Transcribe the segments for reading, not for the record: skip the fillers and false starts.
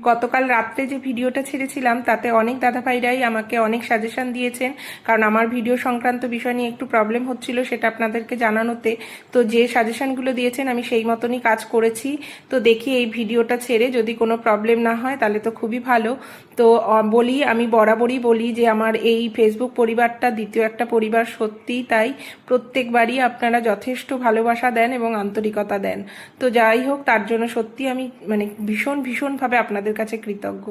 গতকাল রাত্রে যে ভিডিওটা ছেড়েছিলাম তাতে অনেক দাদাভাইরাই আমাকে অনেক সাজেশন দিয়েছেন, কারণ আমার ভিডিও সংক্রান্ত বিষয় নিয়ে একটু প্রবলেম হচ্ছিল সেটা আপনাদেরকে জানানোতে। তো যে সাজেশনগুলো দিয়েছেন আমি সেই মতনই কাজ করেছি। তো দেখি এই ভিডিওটা ছেড়ে যদি কোনো প্রবলেম না হয় তাহলে তো খুবই ভালো। তো বলি, আমি বরাবরই বলি যে আমার এই ফেসবুক পরিবারটা দ্বিতীয় একটা পরিবার, সত্যিই তাই। প্রত্যেকবারই আপনারা যথেষ্ট ভালোবাসা দেন এবং আন্তরিকতা দেন। তো যাই হোক, তার জন্য সত্যি আমি মানে ভীষণভাবে আপনাদের কাছে কৃতজ্ঞ।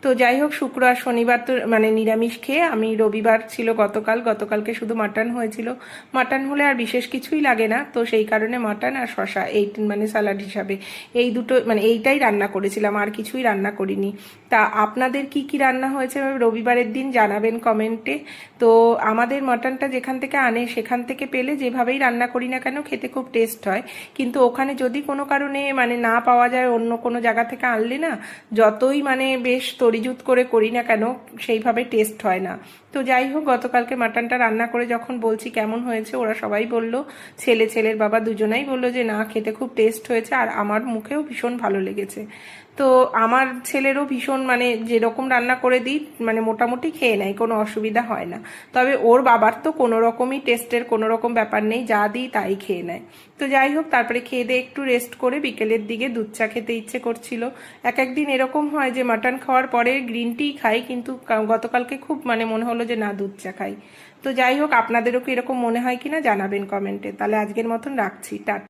তো যাই হোক, শুক্র আর শনিবার তো মানে নিরামিষ খেয়ে আমি, রবিবার ছিল গতকালকে শুধু মাটন হয়েছিল। মাটন হলে আর বিশেষ কিছুই লাগে না, তো সেই কারণে মাটন আর শশা এই মানে স্যালাড হিসাবে এই দুটো মানে এইটাই রান্না করেছিলাম, আর কিছুই রান্না করিনি। তা আপনাদের কি কি রান্না হয়েছে রবিবারের দিন জানাবেন কমেন্টে। তো আমাদের মাটনটা যেখান থেকে আনে সেখান থেকে পেলে যেভাবেই রান্না করি না কেন খেতে খুব টেস্ট হয়, কিন্তু ওখানে যদি কোনো কারণে মানে না পাওয়া যায়, অন্য কোনো জায়গা থেকে আনলে না যতই মানে বেশ তরিজুত করে করি না কেন সেইভাবে টেস্ট হয় না। তো যাই হোক, গতকালকে মাটনটা রান্না করে যখন বলছি কেমন হয়েছে, ওরা সবাই বলল, ছেলের বাবা দুজনাই বলল যে না, খেতে খুব টেস্ট হয়েছে, আর আমার মুখেও ভীষণ ভালো লেগেছে। তো আমার ছেলেরও ভীষণ মানে যেরকম রান্না করে দিই মানে মোটামুটি খেয়ে নেয়, কোনো অসুবিধা হয় না। তবে ওর বাবার তো কোনো রকমই টেস্টের কোনো রকম ব্যাপার নেই, যা দিই তাই খেয়ে নেয়। তো যাই হোক, তারপরে খেয়ে দিয়ে একটু রেস্ট করে বিকেলের দিকে দুধ চা খেতে ইচ্ছে করছিল। এক একদিন এরকম হয় যে মাটন খাওয়ার পরে গ্রিন টি খাই, কিন্তু গতকালকে খুব মানে মনে হলো যে না, দুধ চা খাই। তো যাই হোক, আপনাদেরও কি এরকম মনে হয় কিনা জানাবেন কমেন্টে। তাহলে আজকের মতন রাখছি, টাটা।